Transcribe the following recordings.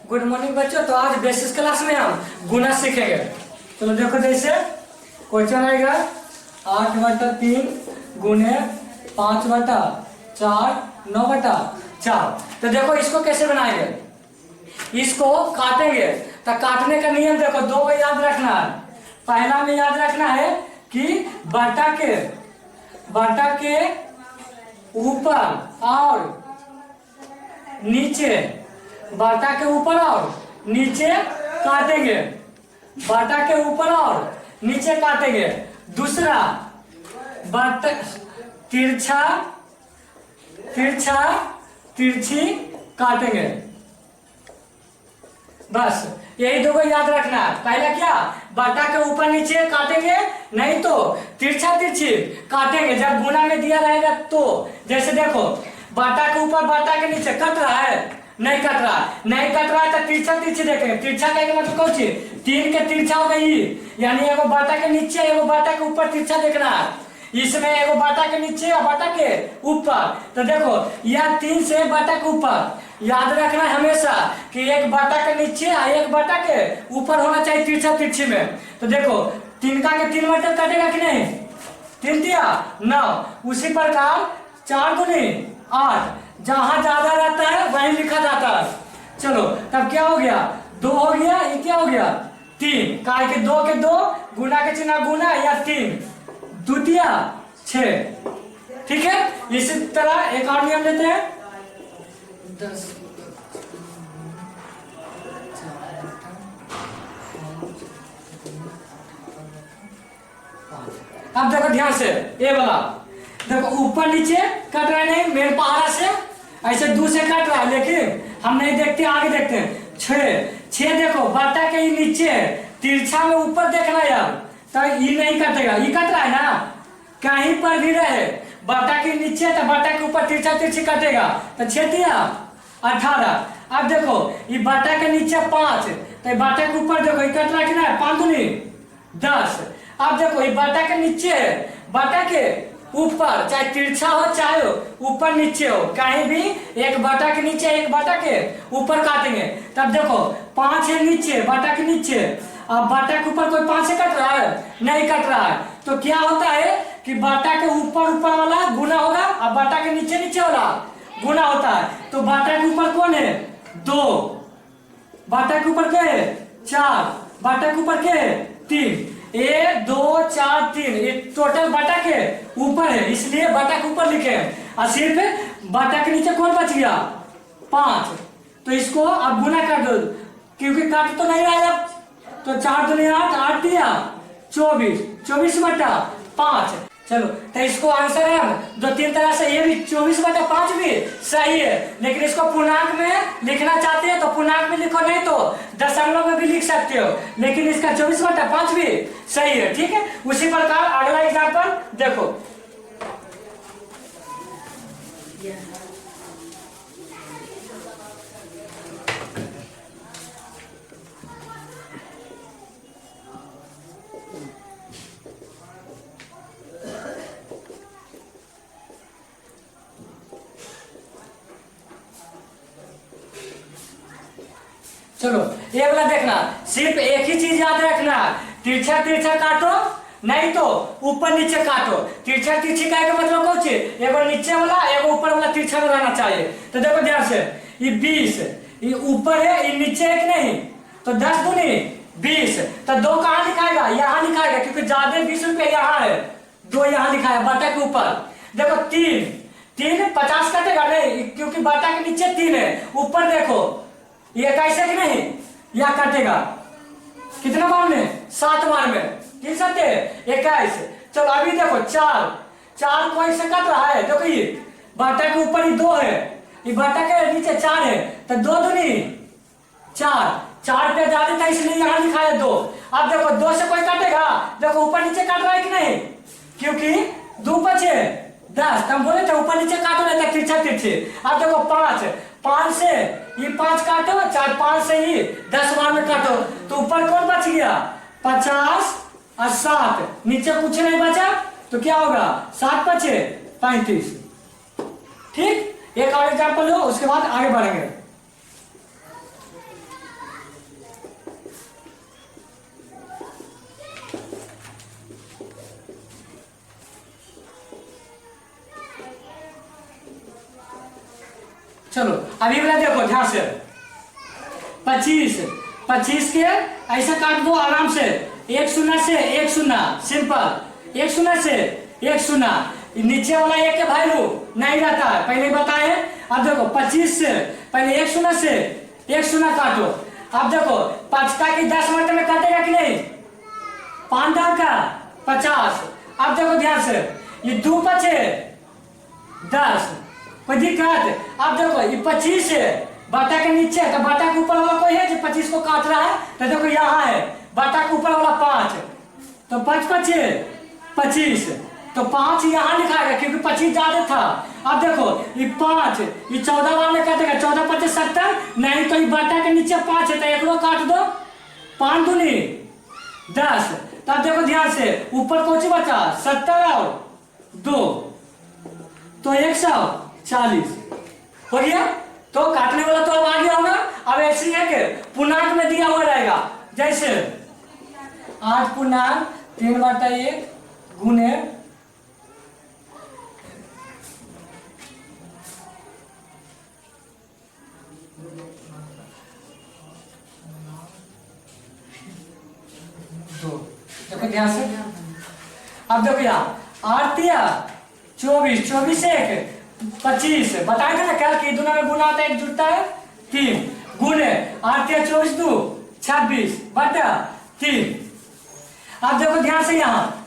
Good morning बच्चों। तो आज बेसिस क्लास में हम गुना सीखेंगे। चलो देखो, जैसे क्वेश्चन आएगा 8/3 गुने 5/4 9/4। तो देखो इसको कैसे बनाएंगे, इसको काटेंगे। तो काटने का नियम देखो, दो याद रखना है। पहला में याद रखना है कि बटा के ऊपर और नीचे, बटा के ऊपर और नीचे काटेंगे, बटा के ऊपर और नीचे काटेंगे। दूसरा बटा तिरछी काटेंगे। बस यही दो को याद रखना है। पहला क्या, बटा के ऊपर नीचे काटेंगे, नहीं तो तिरछी काटेंगे जब गुना में दिया रहेगा। तो जैसे देखो, बटा के ऊपर बटा के नीचे कट रहा है, नहीं कट रहा है तो तिरछी देखेंगे। तिरछा का मतलब कौन सी, 3 के तिरछा हो गई, यानी एगो बटा के नीचे एगो बटा के ऊपर तिरछा देखना है। इसमें एगो बटा के नीचे और बटा के ऊपर। तो देखो यह 3 से बटा के ऊपर याद रखना है हमेशा कि एक बटा के नीचे और एक बटा के ऊपर होना चाहिए तिरछी में। तो देखो 3 का 3 मतलब कटेगा कि नहीं, 3 दिया 9। उसी प्रकार 4 दूनी 8, जहां ज्यादा रहता है वहीं लिखा जाता है। चलो तब क्या हो गया, 2 हो गया, ये क्या हो गया 3, काय के 2 के 2 गुना के चिन्ह गुना या 3 द्वितीय 6। ठीक है, इसी तरह एक और नियम लेते हैं। 10 अब देखो ध्यान से, ये वाला देखो ऊपर नीचे कट रहा है, नहीं मेरे पहाड़ा से ऐसे 2 से कट रहा है, लेकिन हम नहीं देखते, आगे देखते हैं। 6 देखो बटा के नीचे तिरछा में ऊपर देखना यार, तो ये नहीं कटेगा, ये कट रहा है ना, कहीं पर भी रहे बटा के नीचे तो बटा के ऊपर तिरछी कटेगा। तो 6 दिया 18। अब देखो ये बटा के नीचे 5, तो बटा के ऊपर देखो ये कट रहा है कि ना, 5 दूनी 10। अब देखो ये बटा के नीचे बटा के ऊपर, चाहे तिरछा हो चाहे ऊपर नीचे हो, कहीं भी एक बटा के नीचे एक बटा के ऊपर काटेंगे। तब देखो 5 है नीचे बटा के नीचे, अब बटा के ऊपर कोई 5 से कट रहा है, नहीं कट रहा है। तो क्या होता है कि बटा के ऊपर वाला गुना होगा और बटा के नीचे वाला गुना होता है। तो बटा के ऊपर कौन है 2, बटा के ऊपर के 4, बटा के ऊपर के 3, 1 2 4 3, ये टोटल बटा के ऊपर है, इसलिए बटा के ऊपर लिखे हैं। और सिर्फ बटा के नीचे कौन बच गया 5। तो इसको अब गुना कर दो, क्योंकि काट तो नहीं रहा है। तो 4 दूनी 8, 8 दिया 24/5। चलो तो इसको आंसर है 2-3 तरह से, ये भी 24/5 भी सही है, लेकिन इसको पूर्णांक में लिखना चाहते हो तो पूर्णांक में लिखो, नहीं तो दशमलव में भी लिख सकते हो, लेकिन इसका 24/5 भी सही है। ठीक है, उसी प्रकार अगला एग्जाम्पल देखो। चलो ये वाला देखना, सिर्फ एक ही चीज याद रखना, तिरछा काटो, नहीं तो ऊपर नीचे काटो। तिरछी का मतलब कौन सी, एगो नीचे वाला एगो ऊपर वाला तिरछा में रहना चाहिए। तो देखो ध्यान से, ये 20 ये ऊपर है, ये नीचे है कि नहीं, तो 10 दूनी 20। तो 2 कहाँ लिखाएगा, यहाँ लिखाएगा, क्योंकि ज्यादा 20 रुपये यहाँ है, 2 यहाँ लिखाया बटा के ऊपर। देखो 3 50 कटेगा नहीं, क्योंकि बटा के नीचे 3 है, ऊपर देखो ये 21 कि नहीं, यह कटेगा कितना बार में, 7 बार में, 3 7 21। चलो अभी देखो 4 कोई से कट रहा है, देखो ये बटा के ऊपर ही 2 है, ये बटा के नीचे 4 है, तो 2 दूनी 4 पे ज्यादा था इसलिए यहाँ लिखा है 2। अब देखो 2 से कोई काटेगा, देखो ऊपर नीचे काट रहा है कि नहीं, क्योंकि 2 बचे 10, हम बोले थे ऊपर नीचे काटो नहीं था तिरछी। अब देखो 5 से ये 5 काटो, चाहे 5 से ही 10 बार में काटो, तो ऊपर कौन बच गया 50 और 7, नीचे कुछ नहीं बचा, तो क्या होगा 7 बचे 35। ठीक, एक और एग्जाम्पल लो, उसके बाद आगे बढ़ेंगे। चलो अभी वाला देखो ध्यान से, 25, 25 के ऐसा काट दो आराम से, 1 शून्य से 1 शून्य, सिंपल, 1 शून्य से 1 शून्य, नीचे वाला 1 के वैल्यू नहीं रहता है, पहले बताए। अब देखो 25 से पहले 1 शून्य से 1 शून्य काटो। अब देखो 5 का की 10 मिनट में काटेगा कि नहीं, 5 का 50। अब देखो ध्यान से, ये 2 5 10, कोई दिक्कत। अब देखो ये 25 है, बाटा के नीचे, तो बाटा के ऊपर वाला कोई है जो 25 को काट रहा है, तो देखो यहाँ है बाटा के ऊपर वाला 5, तो 5 5 25, तो 5 यहाँ लिखाएगा क्योंकि 25 ज्यादा था। अब देखो ये 5, ये 14 बार में काटेगा, 14 5 70, नहीं तो ये बाटा के नीचे 5 है तो एक रो काट दो, 5 दूनी 10। तब देखो ध्यान से, ऊपर कौन सी बचा, 70 और 2, तो 140 हो गया। तो काटने वाला तो अब आ गया होगा। अब ऐसे है कि पूर्णांक में दिया हुआ रहेगा, जैसे 8 पूर्णांक 3/1 गुने 2। देखो ध्यान से, अब देखो यहाँ 8 24, 24 से 1 25, बताए थे ना क्या कि दोनों में गुना होता है, एक जुड़ता है 3, गुने 8 24 2 26/3। अब देखो ध्यान से, यहाँ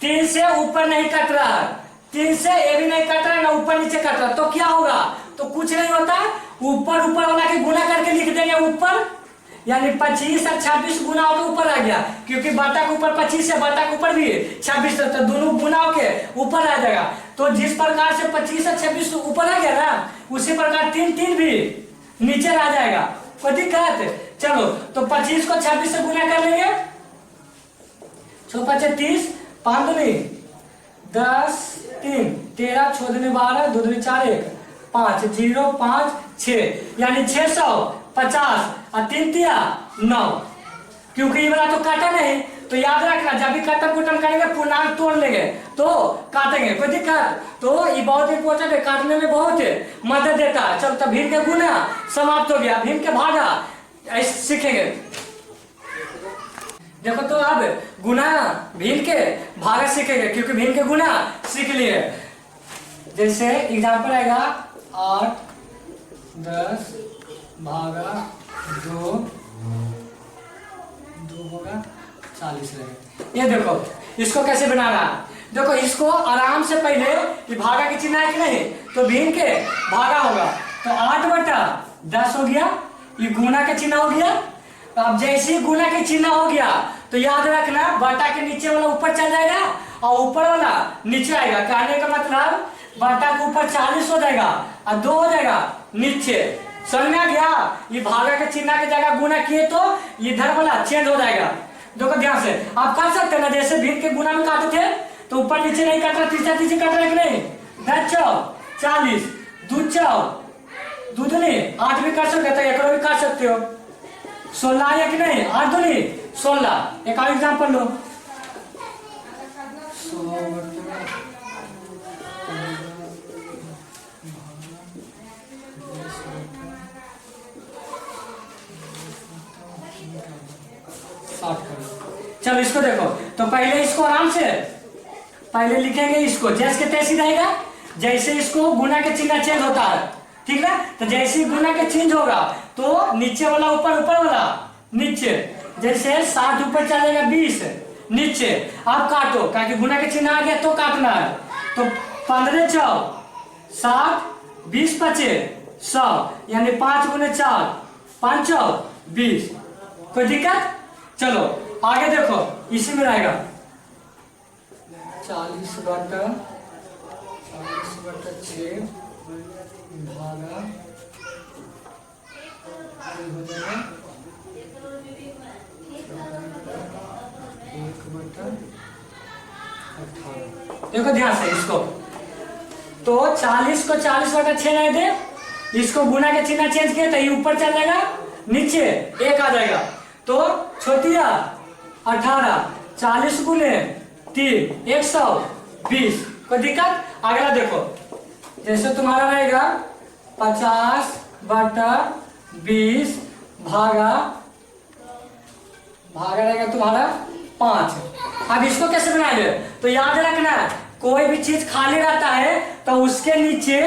3 से ऊपर नहीं कट रहा है, 3 से ये भी नहीं कट रहा है ना ऊपर नीचे कट रहा है, तो क्या होगा, तो कुछ नहीं होता, ऊपर ऊपर वाला के गुना करके लिख देंगे ऊपर, यानी 25 और 26 गुना होकर ऊपर आ गया, क्योंकि बाटा के ऊपर 25 है, बाटा के ऊपर भी 26, तो दोनों गुना होके ऊपर आ जाएगा। तो जिस प्रकार से 25 और 26 ऊपर आ गया ना, उसी प्रकार 3 3 भी नीचे आ जाएगा, कोई दिक्कत। चलो तो 25 को 26 से गुना कर लेंगे, 6 5 30, 5 दूनी 10, 3 13, 6 दूनी 12, 2 दूनी 4 1 5 0 5 6, यानी 650 और 3 तिया 9। क्योंकि ये वाला तो काटा नहीं, तो याद रखना जब भी काटम कुटम करेंगे पूर्णांक तोड़ लेंगे तो काटेंगे, कोई दिक्कत। तो ये बहुत इंपॉर्टेंट है, काटने में बहुत मदद देता है। चलो तो भिन्न के गुना समाप्त हो गया, भिन्न के भागा ऐसे सीखेंगे। देखो तो अब गुना भिन्न के भागा सीखेंगे, क्योंकि भिन्न के गुना सीख लिए। जैसे एग्जाम्पल आएगा 8 10 भागा 2 होगा 40 रहेगा। ये देखो इसको कैसे बनाना, देखो इसको आराम से पहले ये भागा के चिन्ह है कि नहीं, तो भिन्न के भागा होगा, तो 8/10 हो गया, ये गुना के चिन्ह हो गया। अब जैसे ही गुना के चिन्ह हो गया तो याद रखना बाटा के नीचे वाला ऊपर चल जाएगा और ऊपर वाला नीचे आएगा। कहने का मतलब बाटा के ऊपर 40 हो जाएगा और 2 हो जाएगा नीचे। समझ में आ गया, ये भागा के चिन्ह के जगह गुना किए तो इधर वाला चेंज हो जाएगा। देखो ध्यान से आप कर सकते हैं ना, जैसे भिन्न के गुना में काटे थे तो ऊपर नीचे नहीं काट रहा, तीसरा तीसरे काट रहा है कि नहीं। 10 चौक 40, 2 चौक 2 दूनी 8 भी कर सकते हैं, एक भी कर सकते हो। 16 है कि नहीं, 8 दूनी 16। एक और एग्जाम्पल लो, 60 करो। चलो इसको देखो, तो पहले इसको आराम से पहले लिखेंगे, इसको जैसे तैसी रहेगा, जैसे इसको गुना के चिन्ह चेंज होता है, ठीक ना। तो जैसे ही गुना के चेंज होगा तो नीचे वाला ऊपर, ऊपर वाला नीचे। जैसे 60 ऊपर चलेगा 20 नीचे। आप काटो, क्योंकि गुना के चिन्ह आ गया तो काटना है। तो 15 चौक 60, 20 5 100, यानी 5 गुने 4 5 चौक 20। कोई दिक्कत। चलो आगे देखो, इसी में रहेगा 40/6 भागा देखो ध्यान से इसको, तो 40 को 40/6 नहीं दे, इसको गुना के चिन्ह चेंज किया तो ये ऊपर चल जाएगा, नीचे 1 आ जाएगा। तो छोटिया 18, 40 गुने 3 120। कोई दिक्कत। अगला देखो, जैसे तुम्हारा रहेगा 50/20 भागा रहेगा तुम्हारा 5। अब इसको कैसे बनाएंगे? तो याद रखना, कोई भी चीज खाली रहता है तो उसके नीचे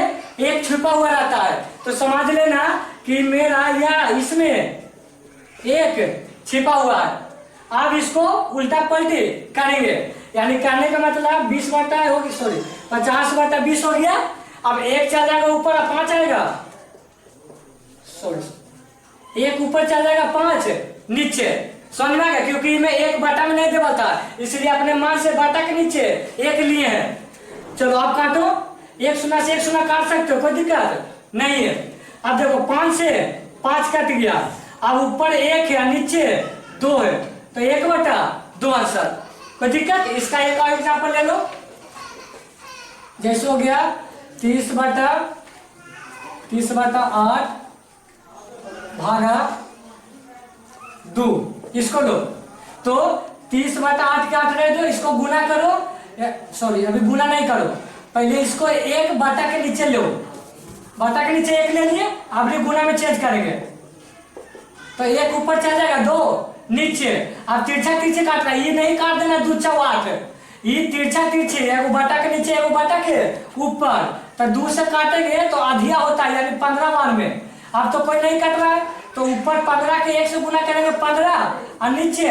एक छुपा हुआ रहता है। तो समझ लेना कि मेरा या इसमें एक छिपा हुआ है। अब इसको उल्टा पलटी करेंगे, यानी करने का मतलब 50/20 हो गया। अब एक चल जाएगा ऊपर, 5 आएगा, सॉरी, एक ऊपर चल जाएगा, 5 नीचे। समझ में आ गया? क्योंकि मैं एक बटा में नहीं देता था, इसलिए अपने मान से बटा के नीचे एक लिए हैं। चलो आप काटो, 1 शून्य से 1 शून्य काट सकते हो, कोई दिक्कत नहीं है। अब देखो 5 से 5 कट गया। अब ऊपर 1 है, नीचे 2 है, तो 1/2 आंसर। कोई दिक्कत? इसका एक और एग्जाम्पल ले लो। जैसे हो गया 30/8 भागा 2। इसको लो, तो 30/8 काट रहे हो, इसको गुना करो, सॉरी अभी गुना नहीं करो, पहले इसको 1 बटा के नीचे लो, बटा के नीचे 1 ले लिए, अभी गुना में चेंज करेंगे तो 1 ऊपर चल जाएगा, 2 नीचे। अब तिरछा तिरछे काट रहा है, ये नहीं काट देना 2 × 8, ये तिरछा तिरछे, एगो बटा के नीचे एगो बटा के ऊपर, तो 2 से काटेंगे तो आधिया होता है, यानी 15 बार में। अब तो कोई नहीं कट रहा है, तो ऊपर 15 के 1 से गुना करेंगे 15 और नीचे